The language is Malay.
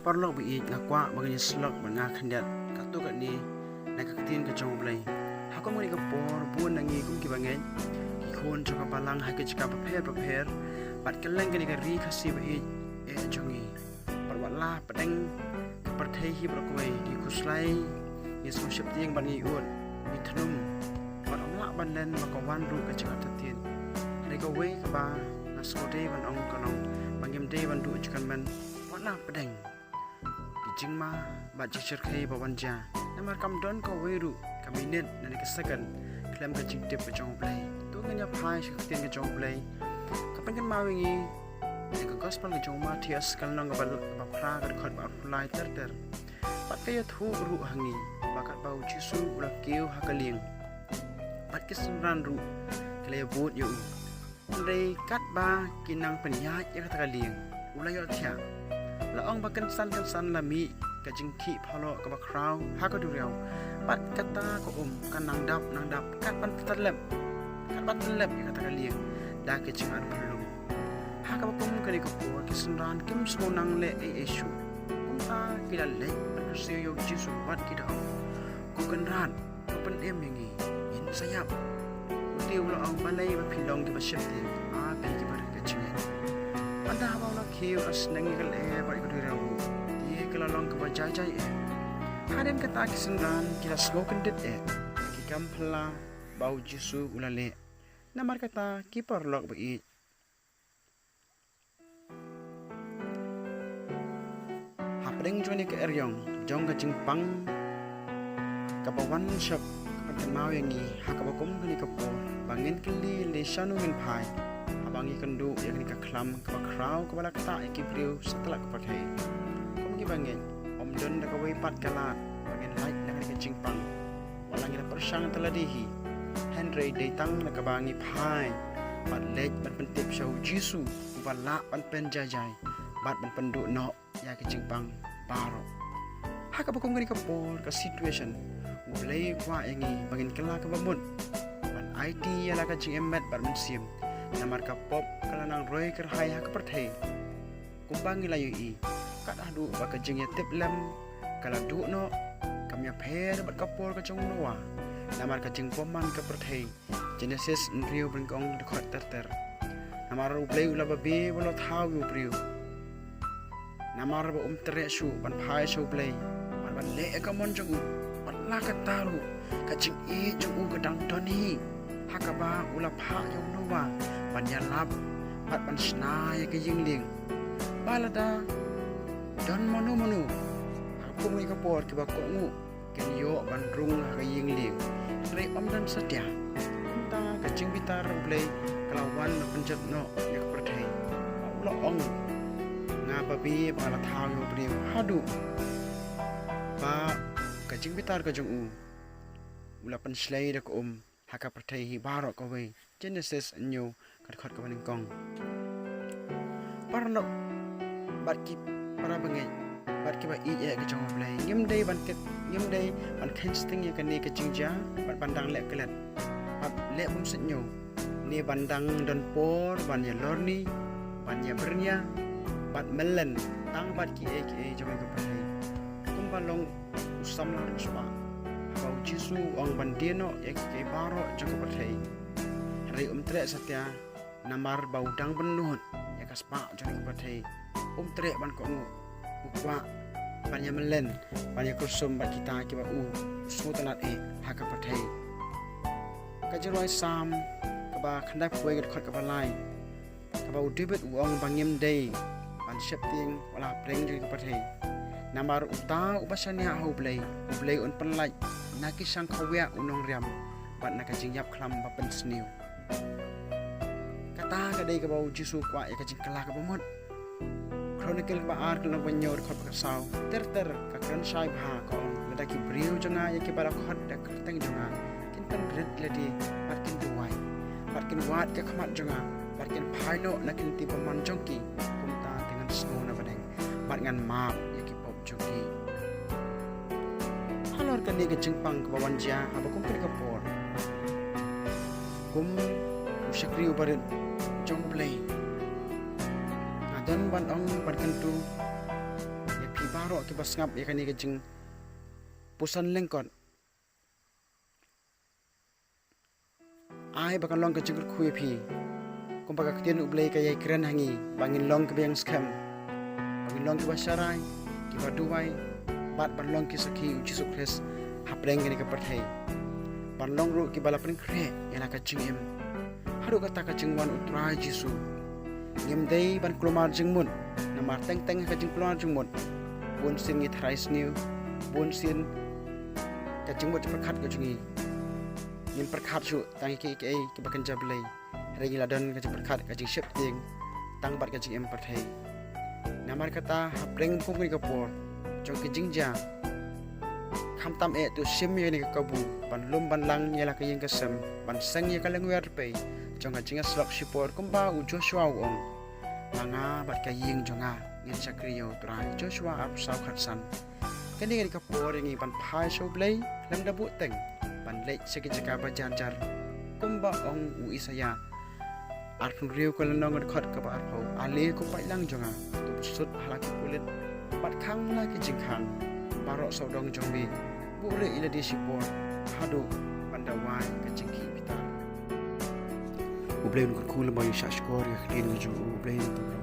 parlok bi ngakwa baganya slok banga khandat katu kat ni nakatin ka chong blai hakon mani ka por bun nangi kum ki bangai ki khon choka balang ha ke chika prepare bat keleng ka ni ka ri khasi bi jongi parwala padeng parthai hi brokoi di kuslai ni so ship tiang ban ngi ut ni thnum ban ong la ban len ma ka wan ru ka chika tatin ni ka we ka ba na so de ban ong ka nong bangim de ban du chikan ban wana padeng jingma bat jishir khai bawanja namar kam don ko weru kaminit na ni kasagan klem ka jing tip jong play tu nganya phai shaktin ka jong play kapan kan mawingi ni ka gospel ka jong ma thias kal nang ba phra ka khot ba fulai ter pat ka thu ru hangi bakat bau jisu ula keu hakaling pat kisan ru kle bot yu ndai kat ba kinang penya ya ka kaling ula yo thia la ong ba kan san la mi ka jing khi phalo ka ba kraw ha ka du riau pat kata ko kan nang dap kat pan terlep ya kata kaliang da ke jing ar perlu ha ka ba kum ka ni ko por ki sunran kim so nang le e shu kum ta ki la le pan se yo jisu pat ki da ku kan ran ko pan em ngi in sayap tiu la ong ba lei ba philong ki ba shefti a pe ki ba ka jing anda ba la khiu as nangi ka le ba ko du riau kala long ka jai hadem kata kisenran kila slogan dit ki kampla bau jisu ulale namar kata ki parlok bi hapdeng joni ke eryong jong ka jingpang ka bawan shop ka mau yangi hakabakum kini ka por bangin kili le shanu ngin phai abangi kandu yang ka klam ka kraw ka bala kata ki priu setelah ka pathai bangin om don da kawai pat kalat bangin light na ka jingpang walang ina persang taladihi henry day tang na kabangi phai pat lej pat pentip show jisu wala pan pen jajai bat ban pendu no ya ka jingpang baro haka ba kong ka por ka situation ulay kwa yangi bangin kala ka bamut ban it ya la ka jing emet bat mensim namar ka pop kala nang roy ker hai haka perthai kumbangi layu i kat adu baka jing ya tip lem kala du no kamya pher bat kapor ka chong noa namar ka jing poman ka perthai genesis nriu bringong de khot ter namar ublei ula babe bolo thau yu priu namar ba tre shu ban phai shu play ban le ka mon jong ban la ka taru ka jing e jong u ka dang toni hakaba ula pha yong noa ban ya lab pat ban sna ya ka jing ling balada don manu aku ni kapor ki ba ko ngu ken yo ban rung ha ying ling re om dan satya ta ka jing bitar play kalawan na penjat no ya perthai lo ong nga ba bi ba la thang yo pri hadu ba ka jing bitar ka jong u ula pan slay da ko ha ka perthai hi baro ko we genesis nyu ka khot ka ban kong parno bat ki para bangai bat ki ba i ya ke jong play ngim dei ban khen sting ya kan ni ke jingja bat pandang le kelat bat le bum senyo ni bandang don por ban ya lorni ban ya bernya bat melen tang bat ki e jong ke play kum balong usam la ruspa bau jisu ong bandino ya ke baro jong ke play hari tre satya namar bau dang benut ya kaspa jong ke play tre ban ko ngu ukwa banya melen banya kusum ba kita ki ba su tanat e haka pathai ka jiroi sam ka ba khandai phoi ga khot ka ba lai ka ba debit uang bangim dei ban shepting wala preng ji ka pathai namar uta ubasanya ho blai un panlai naki sang khawya unong riam bat na ka jingyap khlam ba pen sniu kata ka dei ka ba jisu kwa e ka jing kala ka ba mot chronicle ba ar kala banyor khot ka saw ter ka kan sai bha ko lada ki briu janga ya ki bara khot da kerteng janga kin tan gret ladi patkin duai patkin wat ka khamat janga patkin phaino na kin ti paman jongki kumta dengan snow na badeng bat ngan map ya ki pop jongki halor kan ni ke jingpang ka bawanja aba kum ka por kum ushakri ubarin jong play dan ban ong ban kentu ya pi ba ro ki basngap ikan ni kajing pusan lengkot ai bakal long kajing kui pi kum bakal ketien ublei kaya keren hangi bangin long ke yang scam bangin long ke basyarai ki baduai bat ban long ki saki uji sukres hapreng ni ke perthai ban long ru ki bala pring kre yana kajing em haru kata kajing wan utrai jisu ngem dei ban klomar jingmun namar teng kajing klomar jingmun bun sin ngi thrai sniu bun sin kajing mo perkhat kajingi ngin perkhat su tangi ki bakan jablei regi ladon kajing perkhat kajing ship ting tang bat kajing em perthai namar kata hapreng kum ni kapor jong kajing ja kham tam tu sim ye ni kabu ban lum ban lang yela kajing kasem ban sang ye kalang wer pe jong kajing slok sipor kumba u Joshua ong langa bat kajing jonga ngin sakriyo trai Joshua ap sau khatsan kani ni kapor ngi ban phai so blei lam da bu teng ban lek seki jaka bajan jar kumba ong u isaya arfun riu ko lanong khot ka ba arpau ale ko pai lang jonga tu sut halaki pulit bat khang na ki jingkhang barok sodong jongbi bu le ila di sipor hadu pandawai ka jingki bitar u blei ko kul mai shashkor ya khlin ju u blei tu